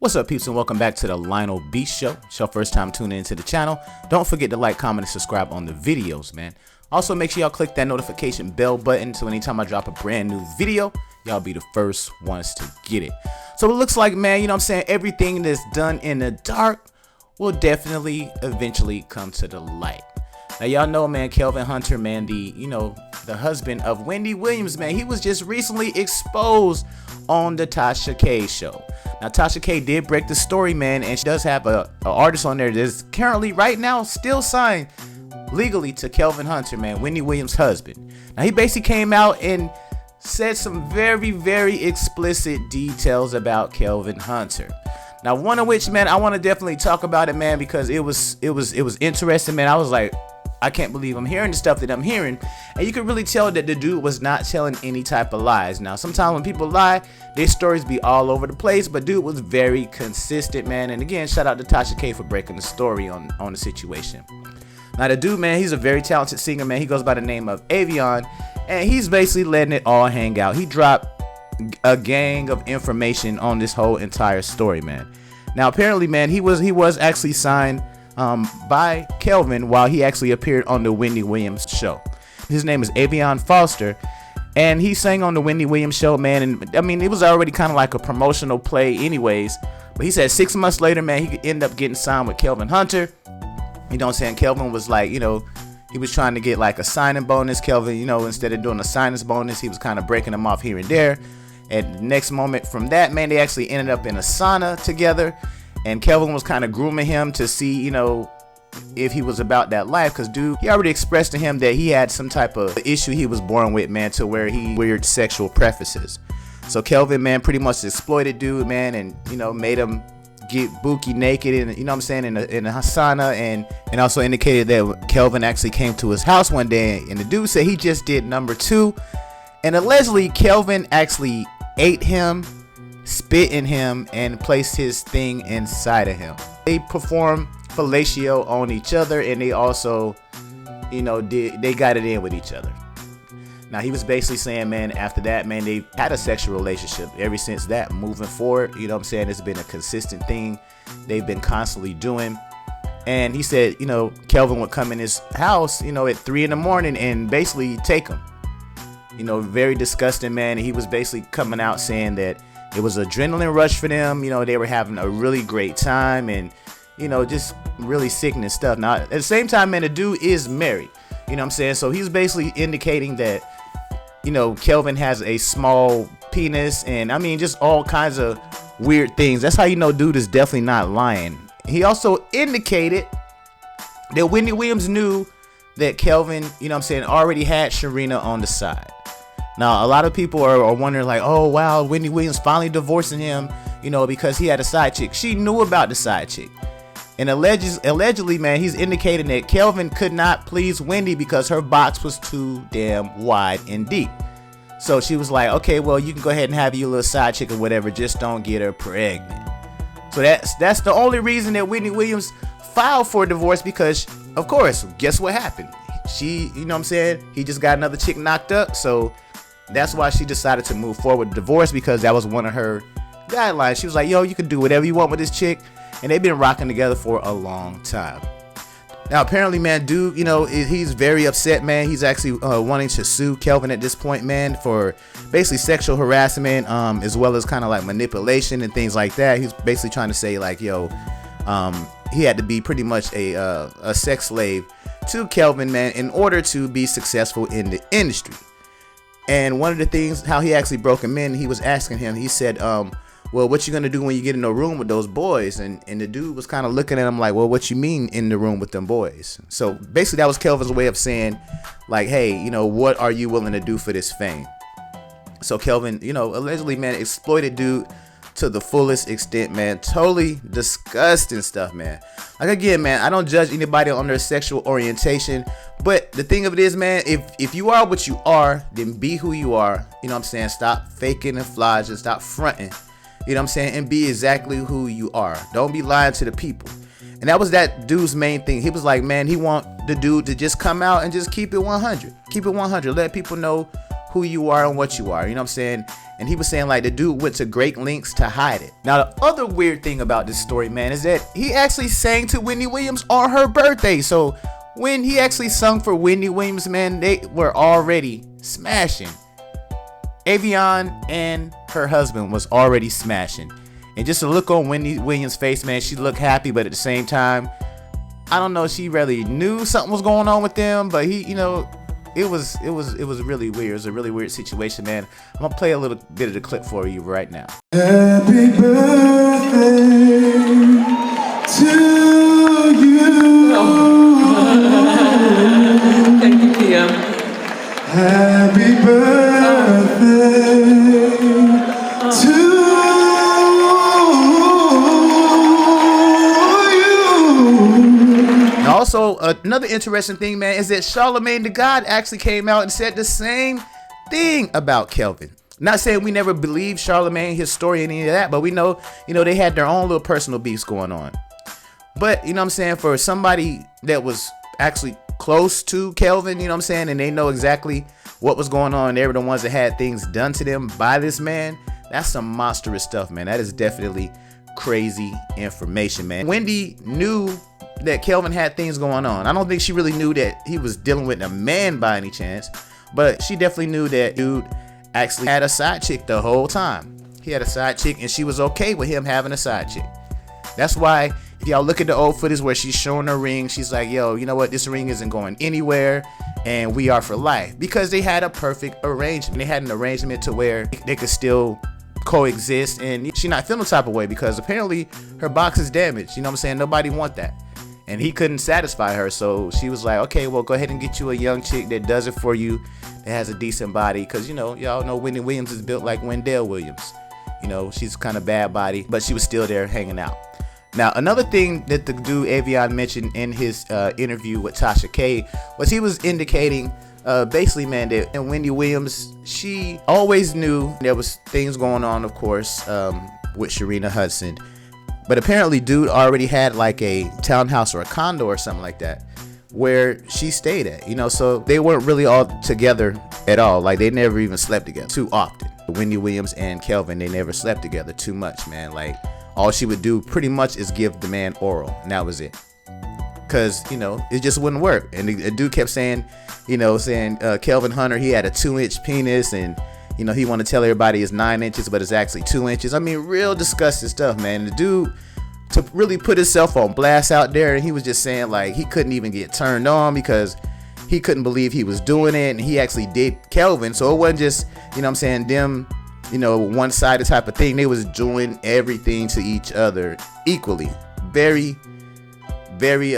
What's up, peeps, and welcome back to the Lionel B Show. It's your first time tuning into the channel. Don't forget to like, comment, and subscribe on the videos, man. Also, make sure y'all click that notification bell button so anytime I drop a brand new video, y'all be the first ones to get it. So it looks like, man, you know what I'm saying, everything that's done in the dark will definitely eventually come to the light. Now, y'all know, man, Kelvin Hunter, man, the husband of Wendy Williams, man, he was just recently exposed on the Tasha K show. Now, Tasha K did break the story, man, and she does have a artist on there that's currently, right now, still signed legally to Kelvin Hunter, man, Wendy Williams' husband. Now, he basically came out and said some very, very explicit details about Kelvin Hunter. Now, one of which, man, I want to definitely talk about it, man, because it was interesting, man. I was like, I can't believe I'm hearing the stuff that I'm hearing. And you could really tell that the dude was not telling any type of lies. Now, sometimes when people lie, their stories be all over the place, but dude was very consistent, man. And again, shout out to Tasha K for breaking the story on the situation. Now, the dude, man, he's a very talented singer, man. He goes by the name of Avion, and he's basically letting it all hang out. He dropped a gang of information on this whole entire story, man. Now, apparently, man, he was actually signed by Kelvin while he actually appeared on the Wendy Williams show. His name is Avion Foster, and he sang on the Wendy Williams show, man. And I mean, it was already kind of like a promotional play anyways, but he said 6 months later, man, he could end up getting signed with Kelvin Hunter. You know what I'm saying? Kelvin was like, you know, he was trying to get like a signing bonus. Kelvin, you know, instead of doing a signing bonus, he was kind of breaking them off here and there. And the next moment from that, man, they actually ended up in a sauna together. And Kelvin was kind of grooming him to see, you know, if he was about that life. Because, dude, he already expressed to him that he had some type of issue he was born with, man, to where he weird sexual preferences. So Kelvin, man, pretty much exploited dude, man, and, you know, made him get bookie naked, and, you know what I'm saying, in a sauna, and also indicated that Kelvin actually came to his house one day, and the dude said he just did number 2. And allegedly, Kelvin actually ate him, spit in him, and placed his thing inside of him. They performed fellatio on each other, and they also, you know, they got it in with each other. Now, he was basically saying, man, after that, man, they had a sexual relationship ever since that. Moving forward, you know what I'm saying, it's been a consistent thing they've been constantly doing. And he said, you know, Kelvin would come in his house, you know, at 3 in the morning and basically take him. You know, very disgusting, man. And he was basically coming out saying that it was an adrenaline rush for them. You know, they were having a really great time, and, you know, just really sickening stuff. Now, at the same time, man, the dude is married. You know what I'm saying? So he's basically indicating that, you know, Kelvin has a small penis, and I mean, just all kinds of weird things. That's how you know dude is definitely not lying. He also indicated that Wendy Williams knew that Kelvin, you know what I'm saying, already had Sharina on the side. Now, a lot of people are wondering, like, oh, wow, Wendy Williams finally divorcing him, you know, because he had a side chick. She knew about the side chick. And allegedly, man, he's indicating that Kelvin could not please Wendy because her box was too damn wide and deep. So she was like, okay, well, you can go ahead and have your little side chick or whatever, just don't get her pregnant. So that's the only reason that Wendy Williams filed for divorce, because, of course, guess what happened? She, you know what I'm saying, he just got another chick knocked up, so that's why she decided to move forward with divorce, because that was one of her guidelines. She was like, yo, you can do whatever you want with this chick. And they've been rocking together for a long time. Now, apparently, man, dude, you know, he's very upset, man. He's actually wanting to sue Kelvin at this point, man, for basically sexual harassment, as well as kind of like manipulation and things like that. He's basically trying to say, like, yo, he had to be pretty much a sex slave to Kelvin, man, in order to be successful in the industry. And one of the things, how he actually broke him in, he was asking him, he said, well, what you gonna do when you get in a room with those boys? And the dude was kind of looking at him like, well, what you mean in the room with them boys? So basically that was Kelvin's way of saying, like, hey, you know, what are you willing to do for this fame? So Kelvin, you know, allegedly, man, exploited dude to the fullest extent, man. Totally disgusting stuff, man. Like, again, man, I don't judge anybody on their sexual orientation, but the thing of it is, man, if you are what you are, then be who you are. You know what I'm saying? Stop faking and flogging, stop fronting. You know what I'm saying? And be exactly who you are. Don't be lying to the people. And that was that dude's main thing. He was like, man, he want the dude to just come out and just keep it 100. Keep it 100. Let people know who you are and what you are, you know what I'm saying? And he was saying like the dude went to great lengths to hide it. Now the other weird thing about this story, man, is that he actually sang to Wendy Williams on her birthday. So when he actually sung for Wendy Williams, man, they were already smashing. Avion and her husband was already smashing. And just to look on Wendy Williams' face, man, she looked happy, but at the same time, I don't know, she really knew something was going on with them, but he, you know, it was really weird. It was a really weird situation, man. I'm gonna play a little bit of the clip for you right now. Happy birthday to you. Oh. Thank you, PM. Happy birthday to you. And also, another interesting thing, man, is that Charlamagne the God actually came out and said the same thing about Kelvin. Not saying we never believed Charlamagne, his story, and any of that, but we know, you know, they had their own little personal beefs going on. But, you know what I'm saying, for somebody that was actually close to Kelvin, you know what I'm saying, and they know exactly what was going on, they were the ones that had things done to them by this man, that's some monstrous stuff, man. That is definitely crazy information, man. Wendy knew that Kelvin had things going on. I don't think she really knew that he was dealing with a man by any chance, but she definitely knew that dude actually had a side chick the whole time. He had a side chick and she was okay with him having a side chick. That's why if y'all look at the old footage where she's showing her ring, she's like, yo, you know what, this ring isn't going anywhere and we are for life, because they had a perfect arrangement. They had an arrangement to where they could still coexist, and she not feeling the type of way because apparently her box is damaged. You know what I'm saying? Nobody want that. And he couldn't satisfy her, so she was like, okay, well, go ahead and get you a young chick that does it for you, that has a decent body, because, you know, y'all know Wendy Williams is built like Wendell Williams. You know, she's kind of bad body, but she was still there hanging out. Now, another thing that the dude Avion mentioned in his interview with Tasha K was he was indicating basically, man, that Wendy Williams, she always knew there was things going on, of course, with Sharina Hudson. But apparently dude already had like a townhouse or a condo or something like that where she stayed at, you know, so they weren't really all together at all. Like they never even slept together too often. Wendy Williams and Kelvin, they never slept together too much, man. Like all she would do pretty much is give the man oral, and that was it. Cause, you know, it just wouldn't work. And the dude kept saying, you know, Kelvin Hunter, he had a 2-inch penis, and you know, he want to tell everybody it's 9 inches, but it's actually 2 inches. I mean, real disgusting stuff, man. And the dude, to really put himself on blast out there, and he was just saying like he couldn't even get turned on because he couldn't believe he was doing it, and he actually did Kelvin. So it wasn't just, you know what I'm saying, them, you know, one-sided type of thing. They was doing everything to each other equally. Very, very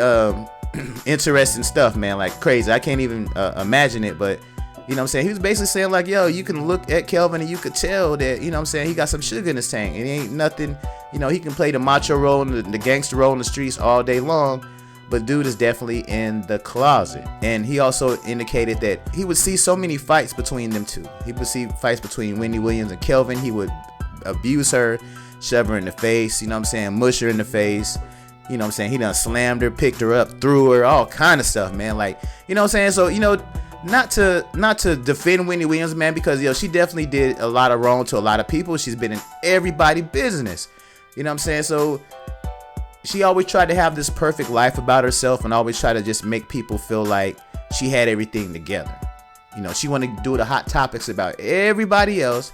interesting stuff, man. Like crazy. I can't even imagine it, but you know what I'm saying, he was basically saying like, yo, you can look at Kelvin and you could tell that, you know what I'm saying, he got some sugar in his tank. It ain't nothing, you know, he can play the macho role and the gangster role in the streets all day long, but dude is definitely in the closet. And he also indicated that he would see so many fights between them two. He would see fights between Wendy Williams and Kelvin. He would abuse her, shove her in the face, you know what I'm saying, mush her in the face. You know what I'm saying, he done slammed her, picked her up, threw her, all kind of stuff, man. Like, you know what I'm saying, so, you know, not to defend Wendy Williams, man, because, yo, she definitely did a lot of wrong to a lot of people. She's been in everybody's business. You know what I'm saying? So she always tried to have this perfect life about herself and always try to just make people feel like she had everything together. You know, she wanted to do the hot topics about everybody else,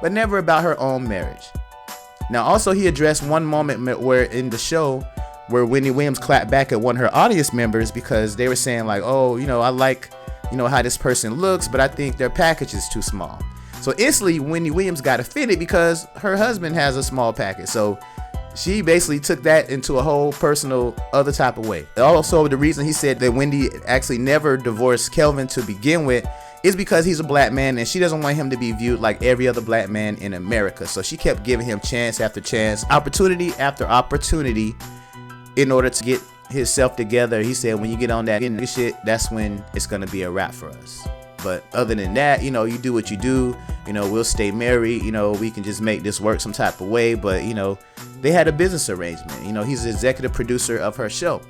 but never about her own marriage. Now, also, he addressed one moment where in the show where Wendy Williams clapped back at one of her audience members because they were saying like, oh, you know, I like, you know, how this person looks, but I think their package is too small. So instantly Wendy Williams got offended because her husband has a small package. So she basically took that into a whole personal other type of way. Also, the reason he said that Wendy actually never divorced Kelvin to begin with is because he's a black man and she doesn't want him to be viewed like every other black man in America. So she kept giving him chance after chance, opportunity after opportunity in order to get himself together. He said, when you get on that shit, that's when it's gonna be a wrap for us. But other than that, you know, you do what you do, you know, we'll stay married, you know, we can just make this work some type of way. But, you know, they had a business arrangement. You know, he's the executive producer of her show.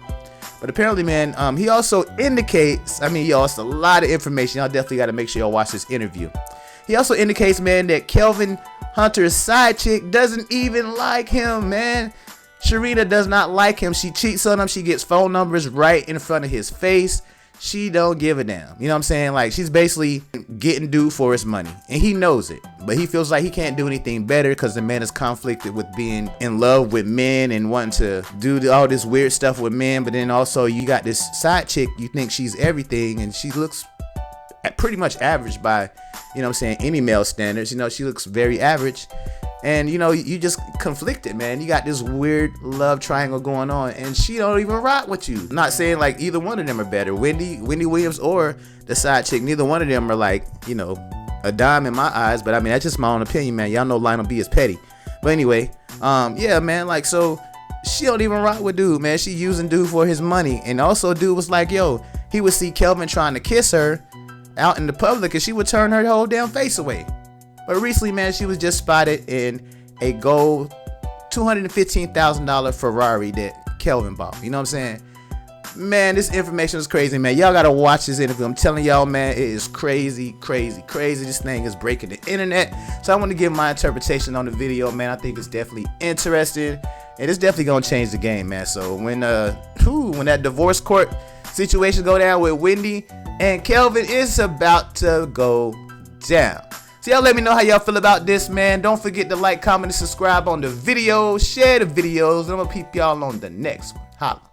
But apparently, man, he also indicates, I mean, y'all, it's a lot of information. Y'all definitely got to make sure y'all watch this interview. He also indicates, man, that Kelvin Hunter's side chick doesn't even like him, man. Sharita does not like him. She cheats on him. She gets phone numbers right in front of his face. She don't give a damn. You know what I'm saying? Like, she's basically getting due for his money. And he knows it. But he feels like he can't do anything better because the man is conflicted with being in love with men and wanting to do all this weird stuff with men. But then also you got this side chick. You think she's everything. And she looks pretty much average by, you know what I'm saying, any male standards. You know, she looks very average. And, you know, you just conflicted, man. You got this weird love triangle going on, and she don't even rock with you. I'm not saying, like, either one of them are better. Wendy Williams or the side chick, neither one of them are, like, you know, a dime in my eyes. But, I mean, that's just my own opinion, man. Y'all know Lionel B is petty. But anyway, yeah, man, like, so she don't even rock with dude, man. She using dude for his money. And also, dude was like, yo, he would see Kelvin trying to kiss her out in the public, and she would turn her whole damn face away. But recently, man, she was just spotted in a gold $215,000 Ferrari that Kelvin bought. You know what I'm saying? Man, this information is crazy, man. Y'all gotta watch this interview. I'm telling y'all, man, it is crazy, crazy, crazy. This thing is breaking the internet. So I want to give my interpretation on the video, man. I think it's definitely interesting, and it's definitely gonna change the game, man. So when that divorce court situation go down with Wendy and Kelvin, it's about to go down. So y'all let me know how y'all feel about this, man. Don't forget to like, comment, and subscribe on the video. Share the videos. And I'm gonna peep y'all on the next one. Holla.